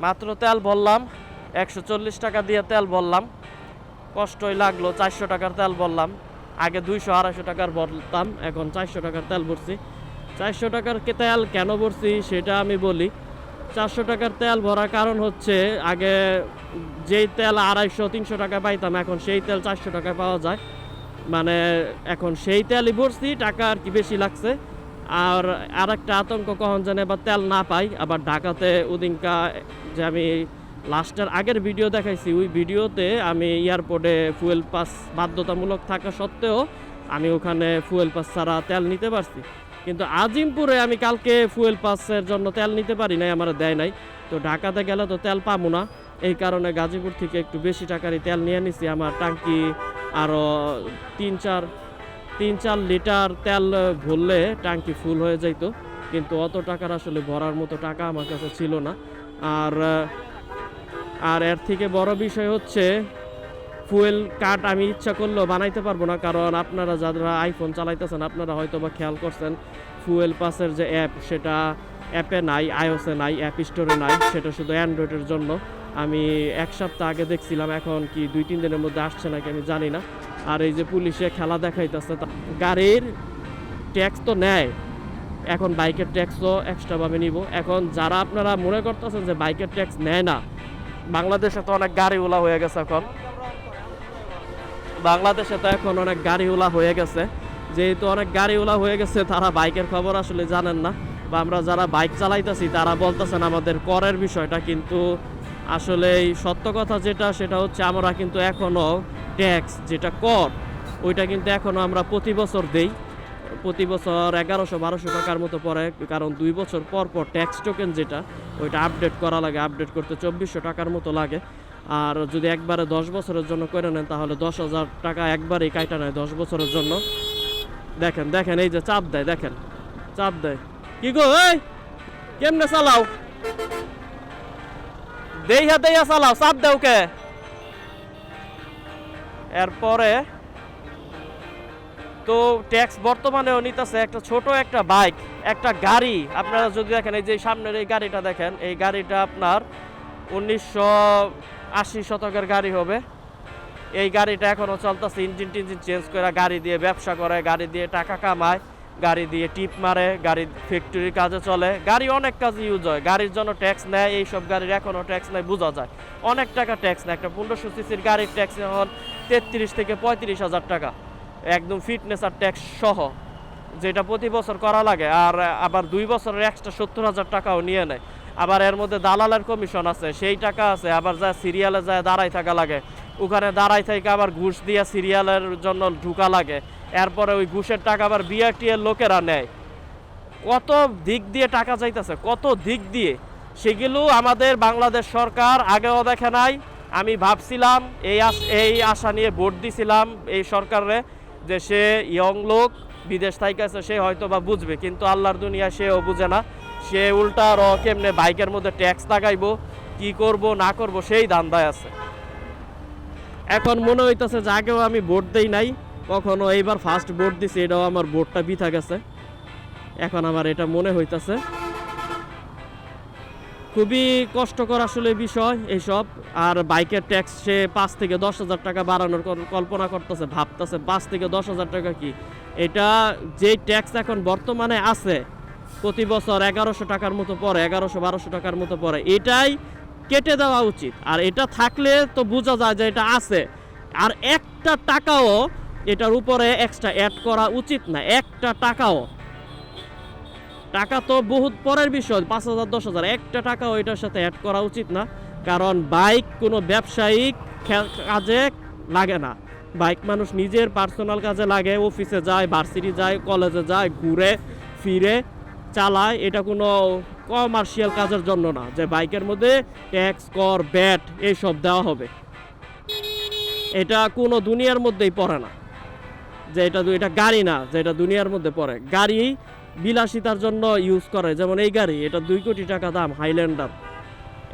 মাত্র তেল ভরলাম 140 টাকা দিয়ে তেল ভরলাম, কষ্টই লাগলো। 400 টাকার তেল ভরলাম, আগে 200-250 টাকার ভরতাম, এখন 400 টাকার তেল ভরছি। 400 টাকার তেল কেন ভরছি সেটা আমি বলি। 400 টাকার তেল ভরার কারণ হচ্ছে আগে যেই তেল 250-300 টাকা পাইতাম, এখন সেই তেল 400 টাকায় পাওয়া যায়। মানে এখন সেই তেলই ভরছি, টাকা আর কি বেশি লাগছে। আর একটা আতঙ্ক কখন জানে আবার তেল না পাই। আবার ঢাকাতে ওদিনকা যে আমি লাস্টের আগের ভিডিও দেখাইছি, ওই ভিডিওতে আমি এয়ারপোর্টে ফুয়েল পাস বাধ্যতামূলক থাকা সত্ত্বেও আমি ওখানে ফুয়েল পাস ছাড়া তেল নিতে পারছি। কিন্তু আজিমপুরে আমি কালকে ফুয়েল পাসের জন্য তেল নিতে পারি নাই, আমার দেয় নাই। তো ঢাকাতে গেলে তো তেল পাবো না, এই কারণে গাজীপুর থেকে একটু বেশি টাকারই তেল নিয়ে নিছি। আমার ট্যাঙ্কি আরও 3-4 লিটার তেল ভরলে ট্যাঙ্কি ফুল হয়ে যাইতো, কিন্তু অত টাকার আসলে ভরার মতো টাকা আমার কাছে ছিল না। আর এর থেকে বড় বিষয় হচ্ছে ফুয়েল কার্ড আমি ইচ্ছা করলেও বানাইতে পারবো না, কারণ আপনারা যারা আইফোন চালাইতেছেন আপনারা হয়তো বা খেয়াল করছেন ফুয়েল পাসের যে অ্যাপ সেটা অ্যাপে নাই, আইওসে নাই, অ্যাপ স্টোরে নাই, সেটা শুধু অ্যান্ড্রয়েডের জন্য। আমি 1 সপ্তাহ আগে দেখছিলাম, এখন কি 2-3 দিনের মধ্যে আসছে নাকি আমি জানি না। আর এই যে পুলিশে খেলা দেখাইতেছে, গাড়ির ট্যাক্স তো নেয়, এখন বাইকের ট্যাক্সও এক্সট্রাভাবে নিব। এখন যারা আপনারা মনে করতেছেন যে বাইকের ট্যাক্স নেয় না, বাংলাদেশে তো অনেক গাড়িওয়ালা হয়ে গেছে। এখন বাংলাদেশে তো এখন অনেক গাড়িওয়ালা হয়ে গেছে, যেহেতু অনেক গাড়িওয়ালা হয়ে গেছে তারা বাইকের খবর আসলে জানেন না, বা আমরা যারা বাইক চালাইতেছি তারা বলতেছেন আমাদের করের বিষয়টা, কিন্তু আসলে এই সত্য কথা যেটা সেটা হচ্ছে আমরা কিন্তু এখনও ট্যাক্স যেটা কর ওইটা কিন্তু এখনও আমরা প্রতি বছর দেই। প্রতি বছর 1100-1200 টাকার মতো পড়ে, কারণ 2 বছর পর পর ট্যাক্স টোকেন যেটা ওইটা আপডেট করা লাগে, আপডেট করতে 2400 টাকার মতো লাগে। আর যদি একবারে 10 বছরের জন্য করে নেন তাহলে 10,000 টাকা একবারেই কাইটা নেয় 10 বছরের জন্য। দেখেন দেখেন এই যে চাপ দেয়, দেখেন চাপ দেয়। কি গো এই কেমনে চালাও, দেইহা দেইহা চালাও, চাপ দেও কে? এরপরে তো ট্যাক্স বর্তমানেও নিতেছে একটা ছোট একটা বাইক, একটা গাড়ি। আপনারা যদি দেখেন এই যে সামনের এই গাড়িটা দেখেন, এই গাড়িটা আপনার 1980 শতকের গাড়ি হবে। এই গাড়িটা এখনও চলতেছে, ইঞ্জিন টিঞ্জিন চেঞ্জ করে গাড়ি দিয়ে ব্যবসা করে, গাড়ি দিয়ে টাকা কামায়, গাড়ি দিয়ে টিপ মারে, গাড়ি ফ্যাক্টরির কাজে চলে, গাড়ি অনেক কাজে ইউজ হয়। গাড়ির জন্য ট্যাক্স নেয়, এইসব গাড়ির এখনও ট্যাক্স নেয়, বোঝা যায় অনেক টাকা ট্যাক্স নেয়। একটা 1500 সিসির গাড়ির ট্যাক্স এখন 33 থেকে 35,000 টাকা, একদম ফিটনেস আর ট্যাক্স সহ, যেটা প্রতি বছর করা লাগে। আর আবার 2 বছরের এক্সট্রা 70,000 টাকাও নিয়ে নেয়। আবার এর মধ্যে দালালের কমিশন আছে, সেই টাকা আছে। আবার যা সিরিয়ালে যায় দাঁড়াই থাকা লাগে, ওখানে দাঁড়াই থেকে আবার ঘুষ দিয়ে সিরিয়ালের জন্য ঢুকা লাগে। এরপরে ওই ঘুষের টাকা আবার বিআরটিএর লোকেরা নেয়। কত দিক দিয়ে টাকা যাইতেছে, কত দিক দিয়ে, সেগুলো আমাদের বাংলাদেশ সরকার আগেও দেখে নাই। আমি ভাবছিলাম এই আশা নিয়ে ভোট দিছিলাম এই সরকারে, যে সে ইয়ং লোক বিদেশ থেকে আছে, সে হয়তো বা বুঝবে, কিন্তু আল্লাহর দুনিয়া সেও বুঝে না। সে উল্টা আরও কেমনে বাইকের মধ্যে ট্যাক্স লাগাইবো, কি করব না করব সেই ধান্দায় আছে। এখন মনে হইতেছে যে আগেও আমি ভোট দেই নাই কখনো, এইবার ফার্স্ট ভোট দিছি, এটাও আমার ভোটটা বৃথা গেছে। এখন আমার এটা মনে হইতেছে খুবই কষ্টকর আসলে বিষয় এইসব। আর বাইকের ট্যাক্স সে 5 থেকে 10,000 টাকা বাড়ানোর কল্পনা করতেছে, ভাবতেছে 5 থেকে 10,000 টাকা কি, এটা যেই ট্যাক্স এখন বর্তমানে আছে প্রতি বছর 1100 টাকার মতো পড়ে, 1100-1200 টাকার মতো পড়ে, এটাই কেটে দেওয়া উচিত। আর এটা থাকলে তো বোঝা যায় যে এটা আছে, আর একটা টাকাও এটার উপরে এক্সট্রা অ্যাড করা উচিত না, একটা টাকাও। টাকা তো বহুত পরের বিষয়, 5,000-10,000, একটা টাকাও এটার সাথে অ্যাড করা উচিত না। কারণ বাইক কোনো ব্যবসায়িক কাজে লাগে না, বাইক মানুষ নিজের পার্সোনাল কাজে লাগে, অফিসে যায়, ভার্সিটি যায়, কলেজে যায়, ঘুরে ফিরে চালায়। এটা কোনো কমার্শিয়াল কাজের জন্য না যে বাইকের মধ্যে ট্যাক্স, কর, ব্যাট এইসব দেওয়া হবে। এটা কোনো দুনিয়ার মধ্যেই পড়ে না, যে এটা গাড়ি না যে এটা দুনিয়ার মধ্যে পড়ে। গাড়ি বিলাসিতার জন্য ইউজ করে, যেমন এই গাড়ি, এটা 2 কোটি টাকা দাম, হাইল্যান্ডার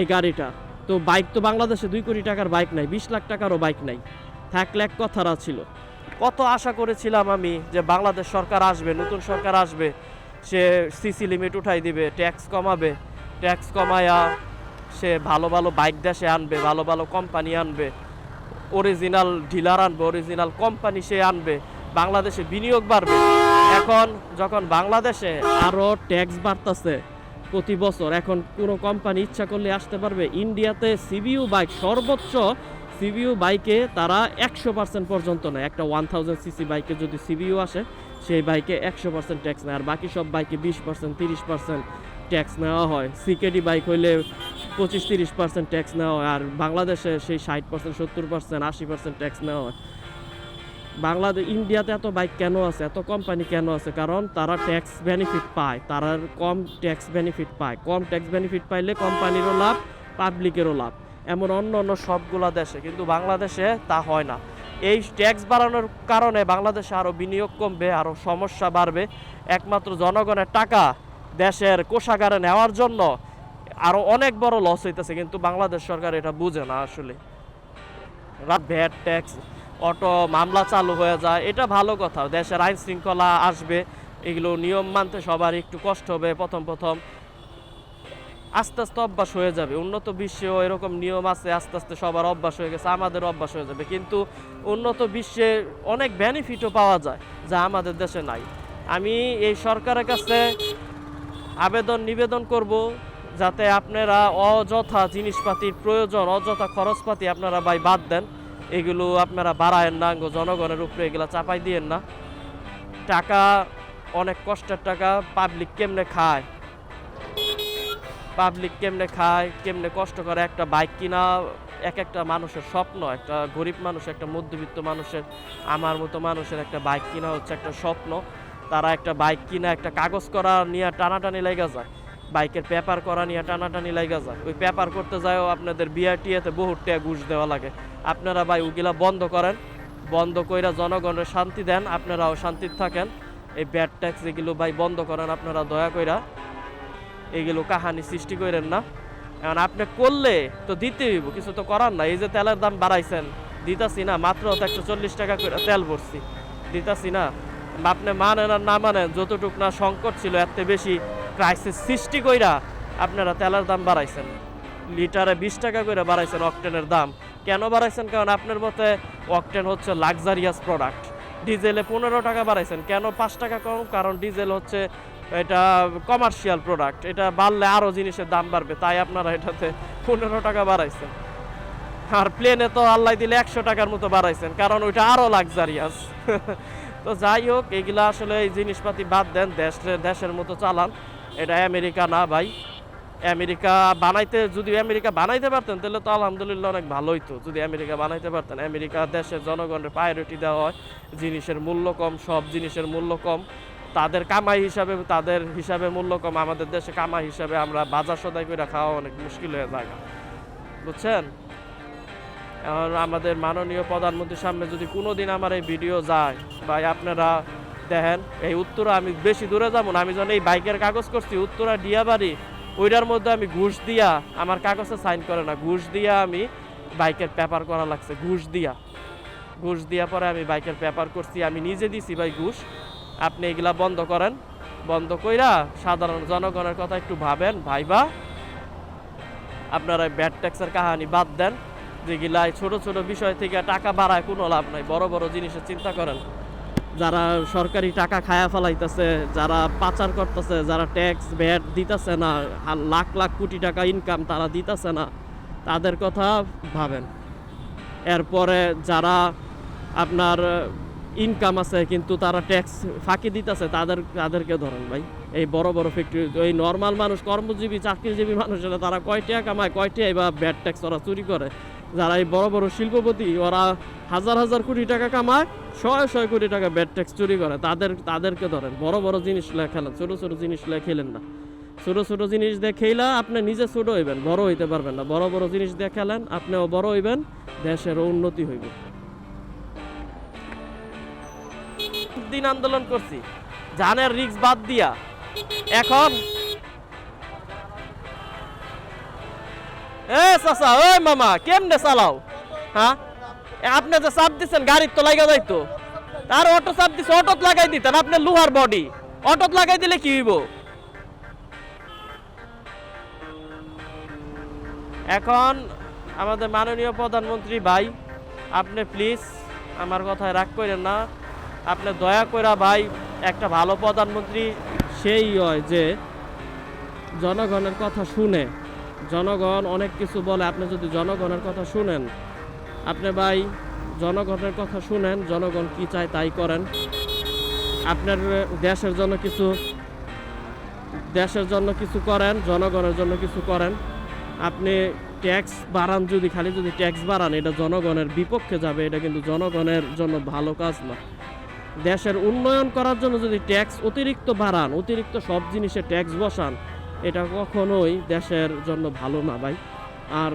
এই গাড়িটা। তো বাইক তো বাংলাদেশে 2 কোটি টাকার বাইক নাই, 20 লাখ টাকারও বাইক নাই, থাকলে এক কথারা ছিল। কত আশা করেছিলাম আমি যে বাংলাদেশ সরকার আসবে, নতুন সরকার আসবে, সে সিসি লিমিট উঠাই দিবে, ট্যাক্স কমাবে, ট্যাক্স কমায়া সে ভালো ভালো বাইক দেশে আনবে, ভালো ভালো কোম্পানি আনবে, অরিজিনাল ডিলার আনবে, অরিজিনাল কোম্পানি সে আনবে, বাংলাদেশে বিনিয়োগ বাড়বে। এখন যখন বাংলাদেশে আরও ট্যাক্স বাড়তেছে প্রতি বছর, এখন কোনো কোম্পানি ইচ্ছা করলে আসতে পারবে। ইন্ডিয়াতে সিবিইউ বাইক সর্বোচ্চ, সিবিইউ বাইকে তারা 100% পর্যন্ত নেয়। একটা 1000 সিসি বাইকে যদি সিবিইউ আসে, সেই বাইকে 100% ট্যাক্স নেয়, আর বাকি সব বাইকে 20% 30% ট্যাক্স নেওয়া হয়। সিকেডি বাইক হইলে 25-30% ট্যাক্স নেওয়া হয়, আর বাংলাদেশে সেই 60% 70% 80% ট্যাক্স নেওয়া হয়। বাংলাদেশ ইন্ডিয়াতে এত বাইক কেন আছে, এত কোম্পানি কেন আছে? কারণ তারা ট্যাক্স বেনিফিট পায়, তারা কম ট্যাক্স বেনিফিট পায়। কম ট্যাক্স বেনিফিট পাইলে কোম্পানিরও লাভ, পাবলিকেরও লাভ। এমন অন্য অন্য সবগুলা দেশে, কিন্তু বাংলাদেশে তা হয় না। এই ট্যাক্স বাড়ানোর কারণে বাংলাদেশে আরও বিনিয়োগ কমবে, আরও সমস্যা বাড়বে। একমাত্র জনগণের টাকা দেশের কোষাগারে নেওয়ার জন্য আরও অনেক বড় লস হইতেছে, কিন্তু বাংলাদেশ সরকার এটা বুঝে না আসলে। ভ্যাট ট্যাক্স, অটো মামলা চালু হয়ে যায়, এটা ভালো কথা। দেশের আইন শৃঙ্খলা আসবে, এগুলো নিয়ম মানতে সবার একটু কষ্ট হবে প্রথম প্রথম, আস্তে আস্তে অভ্যাস হয়ে যাবে। উন্নত বিশ্বেও এরকম নিয়ম আছে, আস্তে আস্তে সবার অভ্যাস হয়ে গেছে, আমাদের অভ্যাস হয়ে যাবে। কিন্তু উন্নত বিশ্বে অনেক বেনিফিটও পাওয়া যায় যা আমাদের দেশে নাই। আমি এই সরকারের কাছে নিবেদন করব, যাতে আপনারা অযথা জিনিসপাতির প্রয়োজন, অযথা খরচপাতি আপনারা ভাই বাদ দেন। এগুলো আপনারা বাড়ায়েন না, জনগণের উপরে এগুলো চাপাই দিয়েন না। টাকা অনেক কষ্টের টাকা, পাবলিক কেমনে খায়, কেমনে কষ্ট করে একটা বাইক কিনা একটা মানুষের স্বপ্ন। একটা গরিব মানুষ, একটা মধ্যবিত্ত মানুষের, আমার মতো মানুষের একটা বাইক কিনা হচ্ছে একটা স্বপ্ন। তারা একটা বাইক কিনা একটা কাগজ করা নিয়ে টানাটানি লেগে যায়, বাইকের পেপার করা নিয়ে টানাটানি লেগে যায়। ওই পেপার করতে যায়ও আপনাদের বিআরটিএতে বহুত টাকা ঘুষ দেওয়া লাগে। আপনারা ভাই ওগুলা বন্ধ করেন, বন্ধ কইরা জনগণের শান্তি দেন, আপনারাও শান্তিতে থাকেন। এই ব্যাড ট্যাক্স এগুলো ভাই বন্ধ করেন আপনারা দয়া কইরা, এগুলো কাহানি সৃষ্টি করেন না। এখন আপনি করলে তো দিতে হইব, কিছু তো করার না। এই যে তেলের দাম বাড়াইছেন, দিতাছি না, মাত্র 140 টাকা করে তেল ভরছি, দিতাছি না। আপনি মানেন আর না মানেন, যতটুক না সংকট ছিল, এত বেশি ক্রাইসিস সৃষ্টি কইরা আপনারা তেলের দাম বাড়াইছেন। লিটারে 20 টাকা করে বাড়াইছেন অকটেনের দাম। কেন বাড়াইছেন? কারণ আপনার মতে অকটেন হচ্ছে লাক্সারিয়াস প্রোডাক্ট। ডিজেলে 15 টাকা বাড়াইছেন, কেন 5 টাকা কম? কারণ ডিজেল হচ্ছে এটা কমার্শিয়াল প্রোডাক্ট, এটা বাড়লে আরও জিনিসের দাম বাড়বে, তাই আপনারা এটাতে 15 টাকা বাড়াইছেন। আর প্লেনে তো আল্লাহ দিলে 100 টাকার মতো বাড়াইছেন, কারণ ওইটা আরও লাক্সারিয়াস। তো যাই হোক, এগুলা আসলে এই জিনিসপাতি বাদ দেন, দেশের মতো চালান। এটা আমেরিকা না ভাই। আমেরিকা যদি আমেরিকা বানাইতে পারতেন তাহলে তো আলহামদুলিল্লাহ অনেক ভালো হইতো। যদি আমেরিকা বানাইতে পারতেন, আমেরিকা দেশের জনগণের প্রায়োরিটি দেওয়া হয়, জিনিসের মূল্য কম, সব জিনিসের মূল্য কম, তাদের কামাই হিসাবে, তাদের হিসাবে মূল্য কম। আমাদের দেশে কামাই হিসাবে আমরা বাজার সদাই করে খাওয়া অনেক মুশকিল হয়ে যায়, বুঝছেন? আমাদের মাননীয় প্রধানমন্ত্রীর সামনে যদি কোনোদিন আমার এই ভিডিও যায়, ভাই আপনারা দেখেন, এই উত্তরা আমি বেশি দূরে যাবো না। আমি যখন এই বাইকের কাগজ করছি উত্তরা ডিয়াবাড়ি, ওইটার মধ্যে আমি ঘুষ দিয়া, আমার কাগজে সাইন করে না, ঘুষ দিয়া আমি বাইকের পেপার করা লাগছে। ঘুষ দিয়া পরে আমি বাইকের পেপার করছি, আমি নিজে দিছি ভাই ঘুষ। আপনি এগুলা বন্ধ করেন, বন্ধ কইরা সাধারণ জনগণের কথা একটু ভাবেন, ভাইবা আপনারা ব্যাড ট্যাক্সের কাহানি বাদ দেন। যেগুলা ছোট ছোট বিষয় থেকে টাকা বাড়ায় কোনো লাভ নাই, বড় বড় জিনিসের চিন্তা করেন। যারা সরকারি টাকা খায়া ফেলাইতেছে, যারা পাচার করতেছে, যারা ট্যাক্স ভ্যাট দিতেছে না, লাখ লাখ কোটি টাকা ইনকাম তারা দিতেছে না, তাদের কথা ভাবেন। এরপরে যারা আপনার ইনকাম আছে কিন্তু তারা ট্যাক্স ফাঁকি দিতেছে, তাদেরকে ধরেন ভাই। এই বড় বড় ফ্যাক্টরি, এই নর্মাল মানুষ, কর্মজীবী চাকরিজীবী মানুষেরা তারা কয় টাকা কামায়, কয় টাকা বা ব্যাড ট্যাক্স ওরা চুরি করে। যারা এই বড় বড় শিল্পপতি, ওরা হাজার হাজার কোটি টাকা কামায়, 100 কোটি টাকা ব্যাড ট্যাক্স চুরি করে। তাদেরকে ধরেন। বড় বড় জিনিস খেলেন, ছোট ছোট জিনিস খেলেন না। ছোট ছোট জিনিস দিয়ে খেলা আপনি নিজে ছোট হইবেন, বড় হইতে পারবেন না। বড় বড় জিনিস দিয়ে খেলেন, আপনিও বড় হইবেন, দেশেরও উন্নতি হইবে। দিন আন্দোলন করছি জানের রিস্ক বাদ দিয়া, এখন চাচা, ওই মামা কেমনে চালাও? হ্যাঁ, আপনি যে চাপ দিচ্ছেন গাড়ির তো লাগা যাইতো, আর অটো চাপ দিচ্ছে, অটোত লাগাই দিতেন। আপনি লোহার বডি, অটোত লাগাই দিলে কি হইব? এখন আমাদের মাননীয় প্রধানমন্ত্রী ভাই, আপনি প্লিজ আমার কথায় রাগ করেন না। আপনি দয়া করে ভাই, একটা ভালো প্রধানমন্ত্রী সেই হয় যে জনগণের কথা শুনে। জনগণ অনেক কিছু বলে, আপনি যদি জনগণের কথা শুনেন, আপনি ভাই জনগণের কথা শুনেন, জনগণ কি চায় তাই করেন। আপনার দেশের জন্য কিছু করেন, জনগণের জন্য কিছু করেন। আপনি ট্যাক্স বাড়ান, যদি ট্যাক্স বাড়ান, এটা জনগণের বিপক্ষে যাবে, এটা কিন্তু জনগণের জন্য ভালো কাজ না। দেশের উন্নয়ন করার জন্য যদি ট্যাক্স অতিরিক্ত বাড়ান, অতিরিক্ত সব জিনিসে ট্যাক্স বসান, এটা কখনোই দেশের জন্য ভালো না ভাই। আর